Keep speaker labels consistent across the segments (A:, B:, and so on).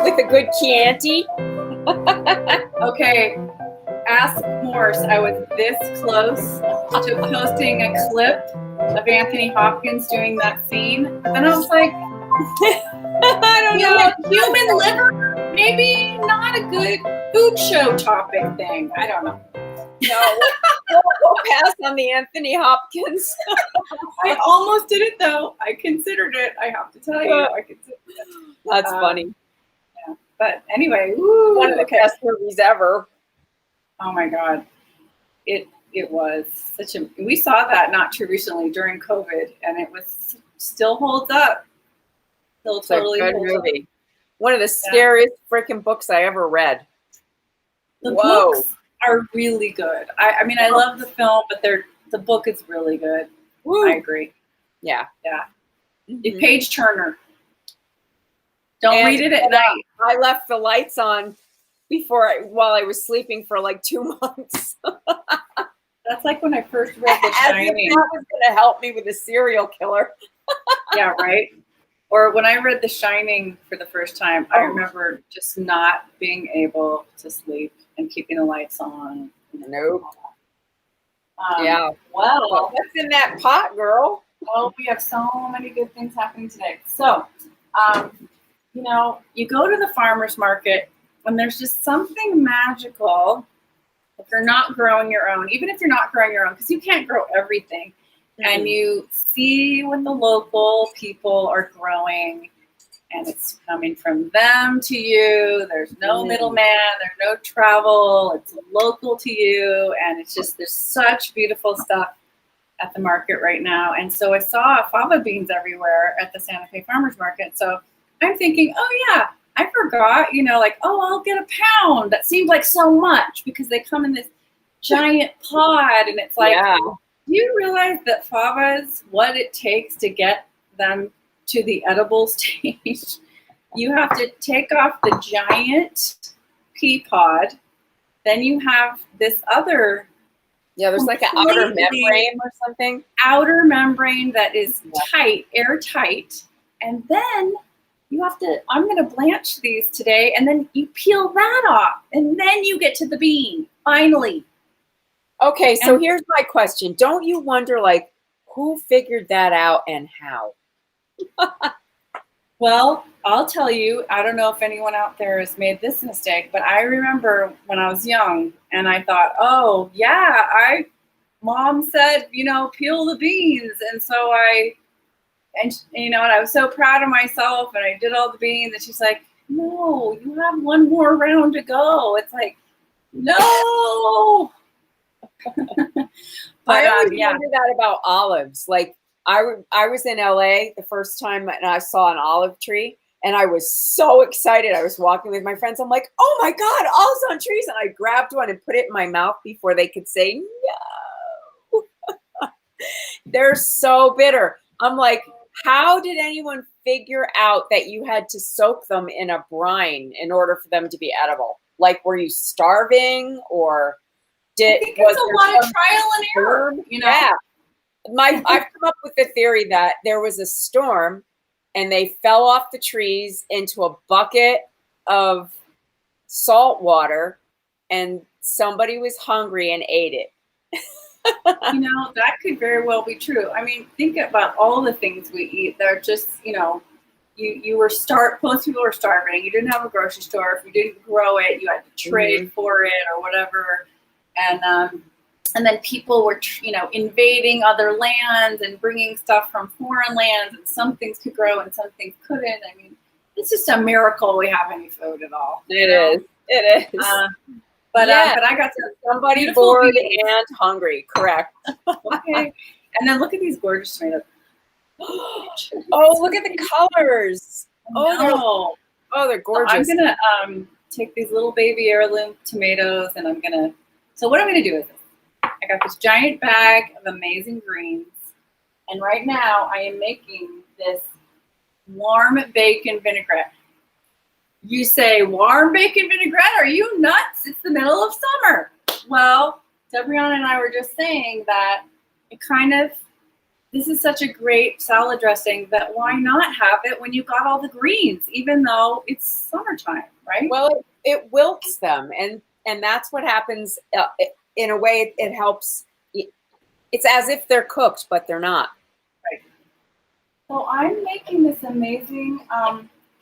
A: with a good Chianti.
B: Okay, ask Morse. I was this close to posting a clip of Anthony Hopkins doing that scene, but then I was like,
A: I don't know.
B: Human liver, maybe not a good food show topic thing. I don't know.
A: No, we'll pass on the Anthony Hopkins.
B: I almost did it though. I considered it. I have to tell you, I considered it.
A: That's funny.
B: Yeah. But anyway, woo,
A: One of the best movies ever.
B: Oh my God, it was such a. We saw that not too recently during COVID, and it was still holds up. Still totally
A: good
B: holds
A: movie.
B: up.
A: One of the scariest freaking books I ever read.
B: The books are really good. I mean, I love the film, but the book is really good.
A: Woo.
B: I agree.
A: Yeah.
B: Mm-hmm. Page Turner. Don't read it at night.
A: I left the lights on while I was sleeping for like 2 months.
B: That's like when I first read The Shining.
A: That was going to help me with a serial killer.
B: Yeah, right. Or when I read The Shining for the first time, I remember just not being able to sleep and keeping the lights on.
A: Nope.
B: Yeah. Well,
A: what's in that pot, girl?
B: Well, we have so many good things happening today. So, you know, you go to the farmer's market and there's just something magical if you're not growing your own, even if you're not growing your own, because you can't grow everything. And you see what the local people are growing, and it's coming from them to you. There's no middleman, there's no travel. It's local to you, and it's just, there's such beautiful stuff at the market right now. And so I saw fava beans everywhere at the Santa Fe Farmers Market. So I'm thinking, oh yeah, I forgot, you know, like, oh, I'll get a pound. That seemed like so much because they come in this giant pod, and it's like, do you realize that favas, what it takes to get them to the edible stage? You have to take off the giant pea pod. Then you have this other.
A: Yeah, there's like an outer membrane or something.
B: Outer membrane that is tight, airtight. And then you have to, I'm going to blanch these today. And then you peel that off. And then you get to the bean, finally.
A: Okay, so here's my question. Don't you wonder, like, who figured that out and how?
B: Well, I'll tell you, I don't know if anyone out there has made this mistake, but I remember when I was young and I thought, oh, yeah, Mom said, you know, peel the beans. And so you know, and I was so proud of myself and I did all the beans. And she's like, no, you have one more round to go. It's like, no.
A: But I always wonder that about olives. Like I was in LA the first time and I saw an olive tree and I was so excited. I was walking with my friends. I'm like, oh my God, olives on trees. And I grabbed one and put it in my mouth before they could say no. They're so bitter. I'm like, how did anyone figure out that you had to soak them in a brine in order for them to be edible? Like, were you starving or
B: I think it's a lot of trial and error, you know?
A: Yeah. I've come up with the theory that there was a storm and they fell off the trees into a bucket of salt water and somebody was hungry and ate it.
B: You know, that could very well be true. I mean, think about all the things we eat. They're just, you know, you were most people were starving. You didn't have a grocery store. If you didn't grow it, you had to trade for it or whatever. And then people were, you know, invading other lands and bringing stuff from foreign lands, and some things could grow and some things couldn't. I mean, it's just a miracle we have any food at all.
A: It is.
B: But I got
A: somebody bored and hungry. Correct.
B: Okay. And then look at these gorgeous tomatoes.
A: Oh, look at the colors. They're gorgeous.
B: So I'm gonna take these little baby heirloom tomatoes, and so what I'm gonna do is I got this giant bag of amazing greens, and right now I am making this warm bacon vinaigrette. You say, warm bacon vinaigrette? Are you nuts? It's the middle of summer. Well, Debriana and I were just saying that this is such a great salad dressing that why not have it when you've got all the greens, even though it's summertime, right?
A: Well, it wilts them, and that's what happens. In a way, it helps. It's as if they're cooked, but they're not.
B: Right. So I'm making this amazing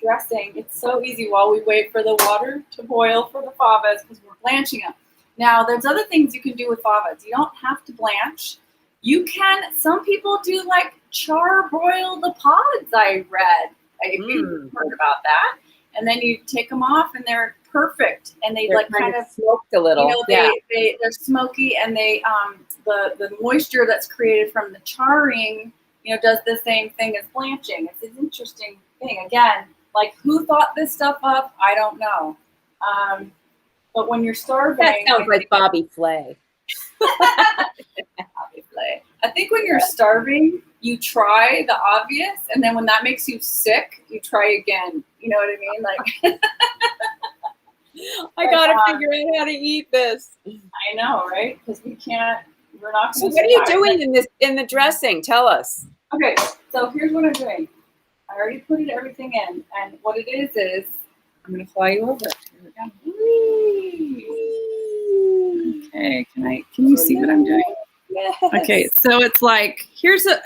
B: dressing. It's so easy while we wait for the water to boil for the favas because we're blanching them. Now, there's other things you can do with favas. You don't have to blanch. You can, some people do like char-broil the pods, I read. If you've heard about that. And then you take them off and they're perfect. And they're like kind of
A: smoked a little.
B: You know, they're smoky, and they the moisture that's created from the charring, you know, does the same thing as blanching. It's an interesting thing. Again, like who thought this stuff up? I don't know. But when you're starving,
A: that sounds like Bobby Flay.
B: Bobby Flay. I think when you're starving, you try the obvious, and then when that makes you sick, you try again. You know what I mean? Like.
A: I gotta figure out how to eat this.
B: I know, right? Because we can't. We're not.
A: So what are you doing in the dressing? Tell us.
B: Okay, so here's what I'm doing. I already put everything in, and what it is I'm gonna fly you over. Okay, can you see what I'm doing?
A: Yes.
B: Okay, so it's like here's the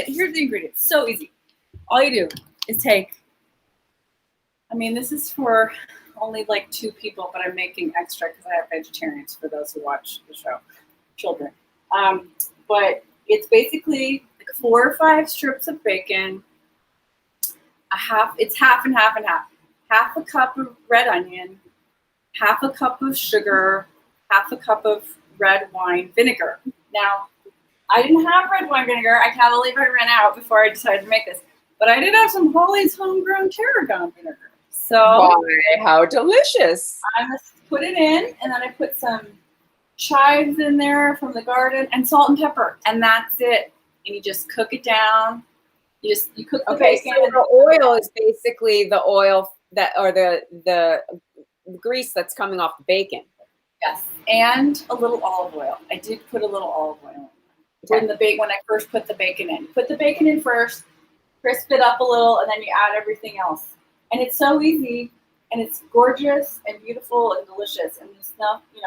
B: ingredients. So easy. All you do is take. I mean, this is for only like 2 people, but I'm making extra because I have vegetarians for those who watch the show, children. But it's basically like 4 or 5 strips of bacon, it's half and half and half. Half a cup of red onion, half a cup of sugar, half a cup of red wine vinegar. Now, I didn't have red wine vinegar. I can't believe I ran out before I decided to make this. But I did have some Holly's homegrown tarragon vinegar. So
A: how delicious.
B: I just put it in, and then I put some chives in there from the garden and salt and pepper, and that's it. And you just cook it down. You cook the bacon.
A: So the oil is basically the oil that, or the grease that's coming off the bacon.
B: Yes, and a little olive oil. I did put a little olive oil in when I first put the bacon in. Put the bacon in first, crisp it up a little, and then you add everything else. And it's so easy, and it's gorgeous and beautiful and delicious. And there's no, you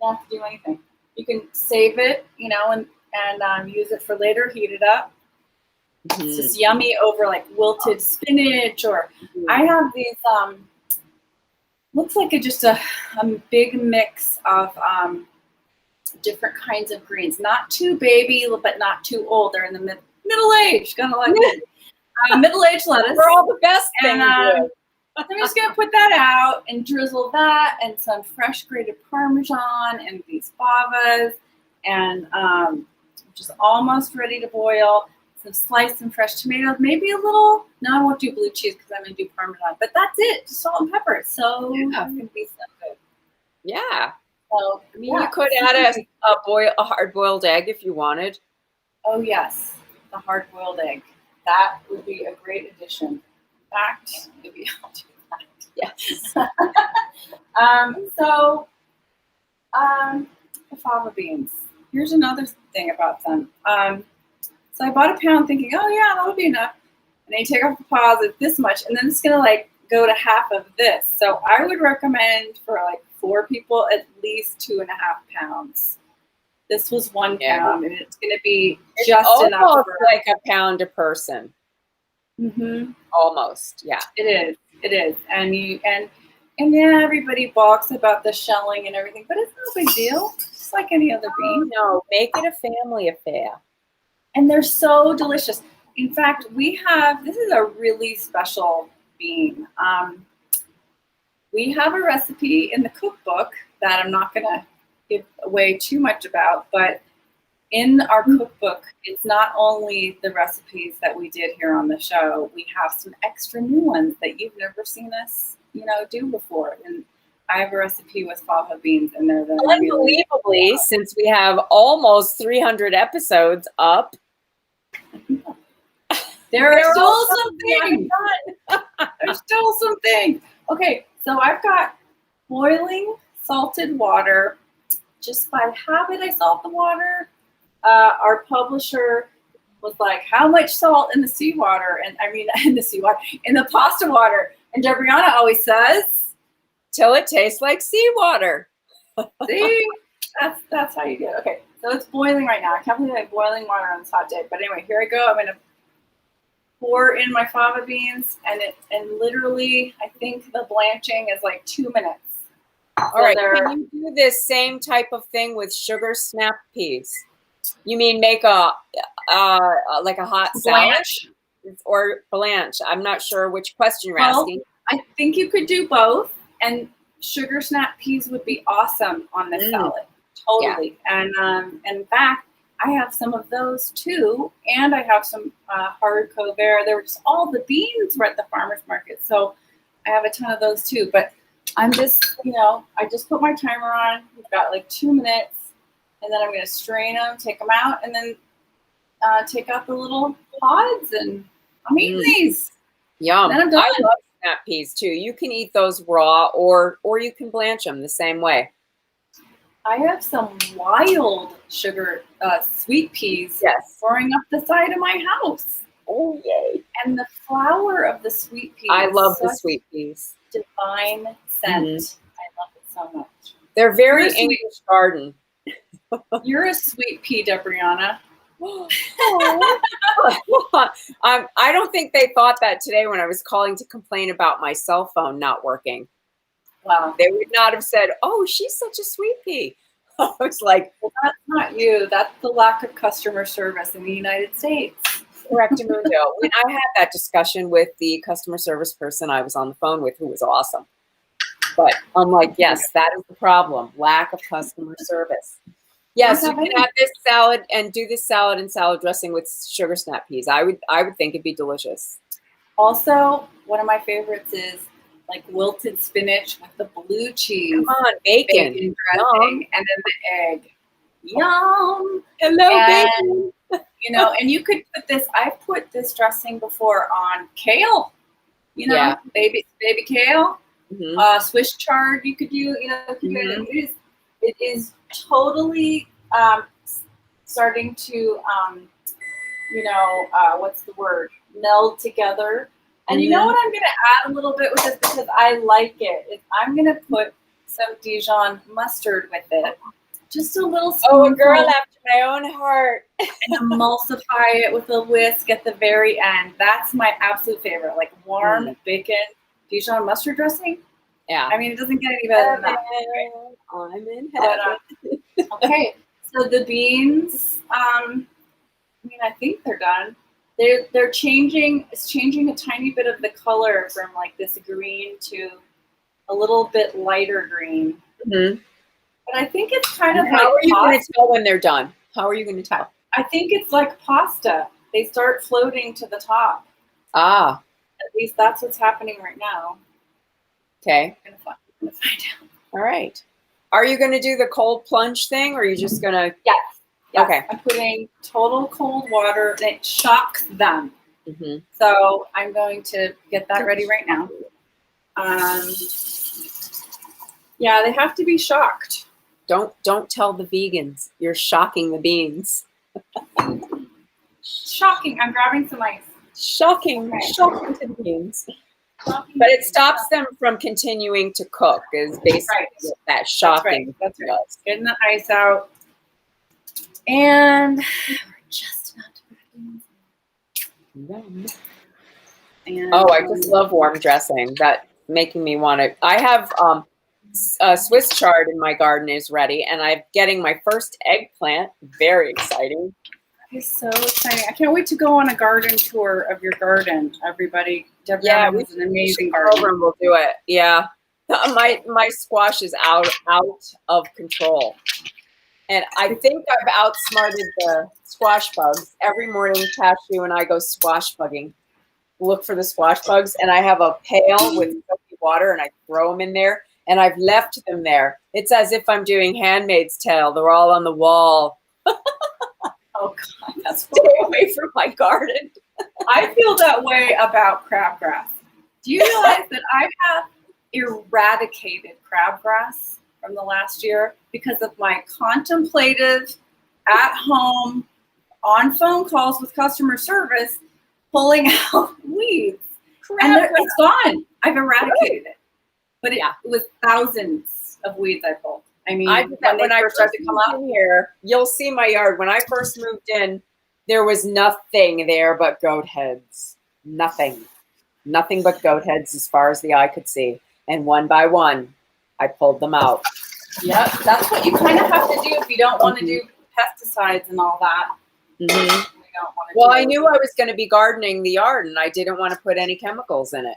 B: don't have to do anything. You can save it, and use it for later. Heat it up. It's just yummy over like wilted spinach, or I have these. Looks like just a big mix of different kinds of greens. Not too baby, but not too old. They're in the middle age, kind of like middle-aged lettuce.
A: For all the best things.
B: I'm just gonna put that out and drizzle that, and some fresh grated Parmesan, and these favas, and just almost ready to boil. Some sliced and fresh tomatoes, maybe a little. No, I won't do blue cheese because I'm gonna do Parmesan. But that's it. Just salt and pepper. It's gonna be so good.
A: Yeah.
B: So
A: you could add a hard-boiled egg if you wanted.
B: Oh yes, the hard-boiled egg. That would be a great addition. In fact, maybe I'll do that.
A: Yes.
B: The fava beans. Here's another thing about them. So I bought a pound thinking, oh yeah, that'll be enough. And then you take off the pods, it's this much, and then it's gonna like go to half of this. So I would recommend for like 4 people at least 2.5 pounds. This was 1 pound, and it's gonna be just enough.
A: Almost like a pound a person.
B: Mm-hmm.
A: Almost, yeah.
B: It is, and yeah, everybody balks about the shelling and everything, but it's no big deal. Just like any other bean.
A: No, make it a family affair.
B: And they're so delicious. In fact, this is a really special bean. We have a recipe in the cookbook that I'm not going to give away too much about, but in our cookbook, it's not only the recipes that we did here on the show, we have some extra new ones that you've never seen us, do before. And I have a recipe with fava beans, and they're
A: unbelievably, since we have almost 300 episodes up,
B: there are still some things. There's still some things. Okay, so I've got boiling salted water. Just by habit, I salt the water. Our publisher was like, how much salt in the seawater? And I mean, in the seawater, in the pasta water. And Debriana always says,
A: till it tastes like seawater.
B: see, that's how you do it. Okay, so it's boiling right now. I can't believe I'm boiling water on this hot day. But anyway, here I go. I'm gonna pour in my fava beans, and literally, I think the blanching is like 2 minutes.
A: All right, can you do this same type of thing with sugar snap peas? You mean make a like a hot
B: blanch
A: salad or blanch? I'm not sure which question you're asking.
B: I think you could do both, and sugar snap peas would be awesome on this salad. Totally. Yeah. And in fact, I have some of those too, and I have some haricot vert. There were just all the beans were at the farmer's market, so I have a ton of those too. But I'm just, I just put my timer on. We've got like 2 minutes, and then I'm going to strain them, take them out, and then take out the little pods, and I'm eating these.
A: Yum. I love snap peas too. You can eat those raw, or you can blanch them the same way.
B: I have some wild sugar sweet peas growing up the side of my house.
A: Oh, yay.
B: And the flower of the sweet peas.
A: I love the sweet peas.
B: Divine scent. I love it so much.
A: They're very English garden.
B: You're a sweet pea, Debriana.
A: I don't think they thought that today when I was calling to complain about my cell phone not working.
B: Wow.
A: They would not have said, oh, she's such a sweet pea. I was like,
B: well, that's not you. That's the lack of customer service in the United States.
A: Correctamundo. When I had that discussion with the customer service person I was on the phone with, who was awesome. But I'm like, yes, that is the problem. Lack of customer service. Yes, you can have this salad and do this salad and salad dressing with sugar snap peas. I would think it'd be delicious.
B: Also, one of my favorites is like wilted spinach with the blue cheese.
A: Come on, bacon
B: dressing, and then the egg. Yum.
A: Hello, bacon.
B: And you could put this. I've put this dressing before on kale. Baby kale. Swiss chard. You could do. It is totally starting to what's the word? Meld together. And you know what I'm going to add a little bit with this because I like it. I'm going to put some Dijon mustard with it. Just a little spoonful.
A: Oh, a girl after my own heart.
B: And emulsify it with a whisk at the very end. That's my absolute favorite. Like warm bacon Dijon mustard dressing.
A: Yeah.
B: I mean, it doesn't get any better than that.
A: I'm in heaven.
B: Okay. So the beans, I think they're done. They're changing. It's changing a tiny bit of the color from like this green to a little bit lighter green. But I think it's kind of
A: How are you going to tell when they're done? How are you going to tell?
B: I think it's like pasta. They start floating to the top.
A: Ah.
B: At least that's what's happening right now.
A: Okay.
B: I'm gonna find out.
A: All right. Are you going to do the cold plunge thing, or are you just going to?
B: Yes.
A: Okay.
B: I'm putting total cold water, and it shocks them. So I'm going to get that ready right now. Yeah, they have to be shocked.
A: Don't tell the vegans. You're shocking the beans.
B: Shocking. I'm grabbing some ice.
A: Shocking to the beans. But it stops them from continuing to cook is basically what that shocking.
B: That's right. Getting the ice out. And we're just about to put it in.
A: Oh, I just love warm dressing. That's making me want to. I have Swiss chard in my garden is ready, and I'm getting my first eggplant. Very exciting.
B: That is so exciting. I can't wait to go on a garden tour of your garden, everybody. Deborah has an amazing garden.
A: We'll do it. Yeah. My squash is out of control. And I think I've outsmarted the squash bugs. Every morning, Cashew and I go squash bugging. Look for the squash bugs. And I have a pail with soapy water, and I throw them in there. And I've left them there. It's as if I'm doing Handmaid's Tale. They're all on the wall.
B: Oh, God. That's
A: Stay away from my garden.
B: I feel that way about crabgrass. Do you realize that I have eradicated crabgrass from the last year because of my contemplative, at home, on phone calls with customer service, pulling out weeds. And it's gone. I've eradicated it. But it was thousands of weeds I pulled. I mean,
A: when I first started to come out here, you'll see my yard. When I first moved in, there was nothing there but goat heads. Nothing but goat heads as far as the eye could see. And one by one, I pulled them out.
B: Yep, that's what you kind of have to do if you don't want to do pesticides and all that.
A: Well, I knew I was going to be gardening the yard, and I didn't want to put any chemicals in it.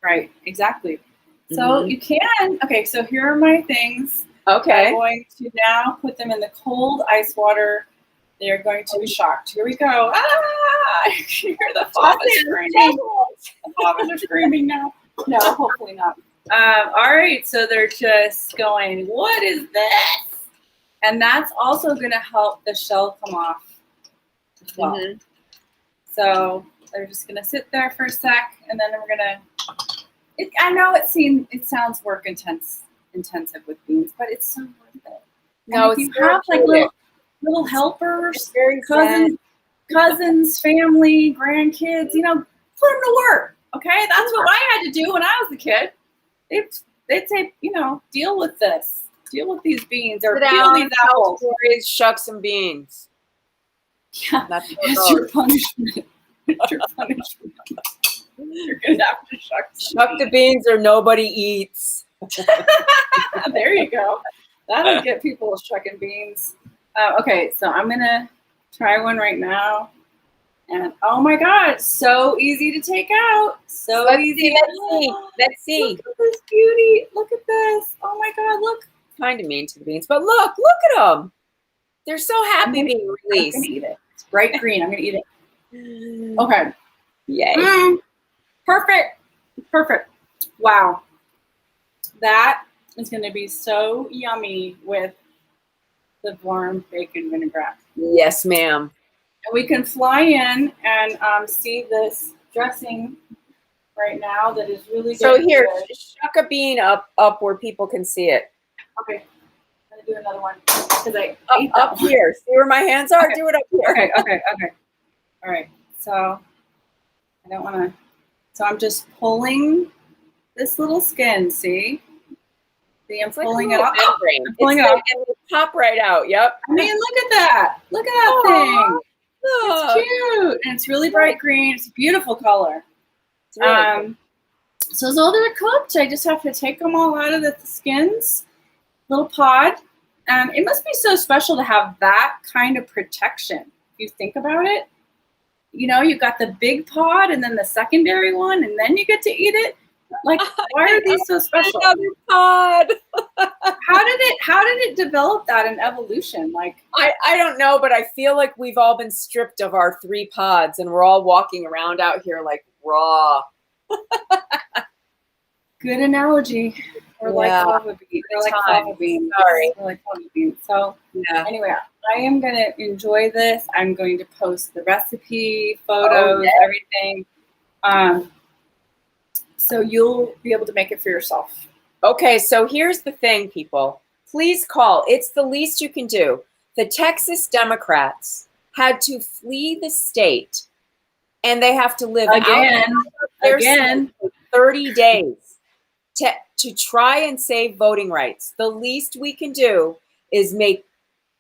B: Right, exactly. So you can. Okay, so here are my things.
A: Okay.
B: I'm going to now put them in the cold ice water. They're going to be shocked. Here we go. Ah! Hear the FAVA screaming. The FAVAs are screaming now. No, hopefully not. All right, so they're just going, what is this? And that's also going to help the shell come off as well. So they're just going to sit there for a sec, and then we're going to, I know it sounds work intensive with beans, but it's so worth it.
A: No,
B: if you have like little helpers, cousins, family, grandkids, put them to work. Okay, that's what I had to do when I was a kid. They'd say, deal with this, deal with these beans, or peel these apples.
A: Shuck some beans.
B: Yeah, that's your punishment. It's your punishment. You're gonna have to
A: shuck the beans, or nobody eats.
B: There you go. That'll get people shucking beans. Okay, so I'm gonna try one right now. And oh my God, so easy to take out. So easy.
A: Let's see.
B: Look at this beauty. Look at this. Oh my God, look.
A: Kind of mean to the beans, but look at them. They're so happy being released.
B: I'm gonna eat it. It's bright green. I'm gonna eat it. Okay.
A: Yay.
B: Perfect. Wow. That is gonna be so yummy with the warm bacon vinaigrette.
A: Yes, ma'am.
B: And we can fly in and see this dressing right now that is really good.
A: So here, shuck a bean up where people can see it.
B: Okay, I'm gonna do another one because I ate
A: up here. See where my hands are? Okay. Do it up here.
B: Okay. All right. So I don't want to. So I'm just pulling this little skin. See, I'm pulling it up. I'm pulling it up.
A: And it'll pop right out. Yep.
B: I mean, look at that. Look at that thing. It's cute, and it's really bright green. It's a beautiful color.
A: It's really cool.
B: So they're cooked. I just have to take them all out of the skins, little pod. And it must be so special to have that kind of protection. If you think about it, you've got the big pod and then the secondary one, and then you get to eat it. Like, why are these so special?
A: Another pod.
B: How did it develop that in evolution? Like,
A: I don't know, but I feel like we've all been stripped of our 3 pods, and we're all walking around out here like raw.
B: Good analogy. We're like fava beans. We're like fava beans. Sorry. We're like fava beans. So anyway, I am gonna enjoy this. I'm going to post the recipe, photos, everything. So you'll be able to make it for yourself.
A: Okay, so here's the thing, people. Please call. It's the least you can do. The Texas Democrats had to flee the state, and they have to live again for 30 days to try and save voting rights. The least we can do is make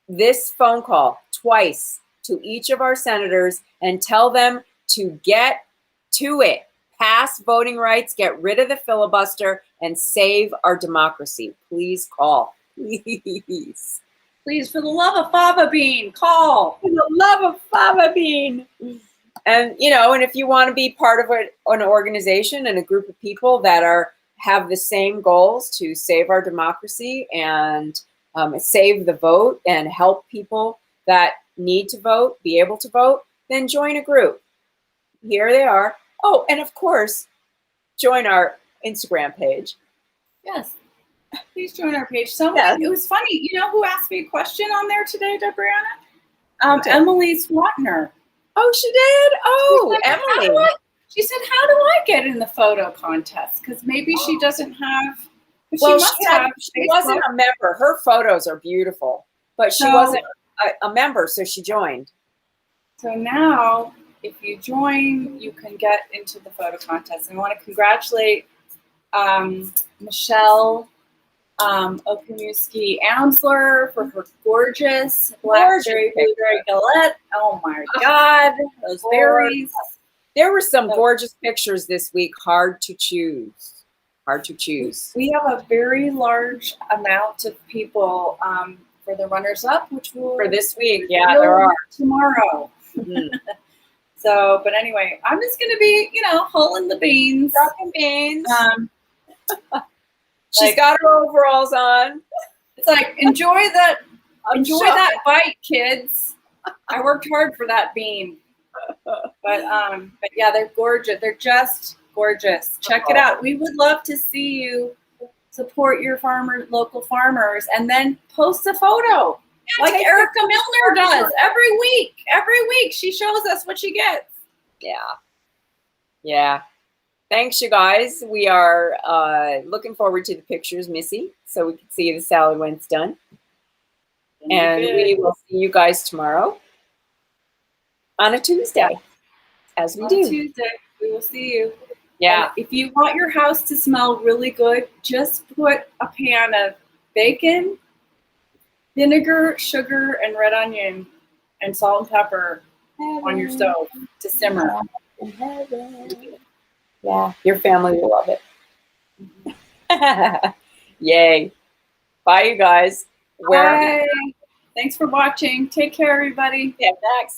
A: this phone call twice to each of our senators and tell them to get to it. Pass voting rights, get rid of the filibuster, and save our democracy. Please call. Please.
B: Please, for the love of fava bean, call.
A: For the love of fava bean. And, and if you want to be part of an organization and a group of people that have the same goals to save our democracy and save the vote and help people that need to vote, be able to vote, then join a group. Here they are. Oh, and of course, join our Instagram page.
B: Yes. Please join our page. It was funny. You know who asked me a question on there today, Debrianna? Emily Swatner.
A: Oh, she did? Oh, Emily.
B: She said, how do I get in the photo contest? Because maybe she doesn't have.
A: Well, she wasn't a member. Her photos are beautiful, but she wasn't a member, so she joined.
B: So now, if you join, you can get into the photo contest. And I want to congratulate Michelle Okamuski Amsler for her gorgeous blackberry blueberry galette. Oh my God, those berries.
A: There were some gorgeous pictures this week. Hard to choose. Hard to choose.
B: We have a very large amount of people for the runners-up, which will
A: for this week. Yeah, there are
B: tomorrow.
A: Mm.
B: So, but anyway, I'm just gonna be, hulling the beans.
A: Dropping beans. She's
B: Like,
A: got her overalls on.
B: It's like enjoy that bite, kids. I worked hard for that bean. But yeah, they're gorgeous. They're just gorgeous. Check it out. We would love to see you support your local farmers, and then post a photo like Erica Milner does every week. Every week she shows us what she gets.
A: Yeah. Thanks, you guys. We are looking forward to the pictures, Missy, so we can see the salad when it's done. And we will see you guys tomorrow on a Tuesday, as we do.
B: On Tuesday, we will see you.
A: Yeah.
B: And if you want your house to smell really good, just put a pan of bacon, vinegar, sugar, and red onion, and salt and pepper on your stove to simmer.
A: Yeah, your family will love it. Yay. Bye, you guys.
B: Bye. Thanks for watching. Take care, everybody.
A: Yeah, thanks.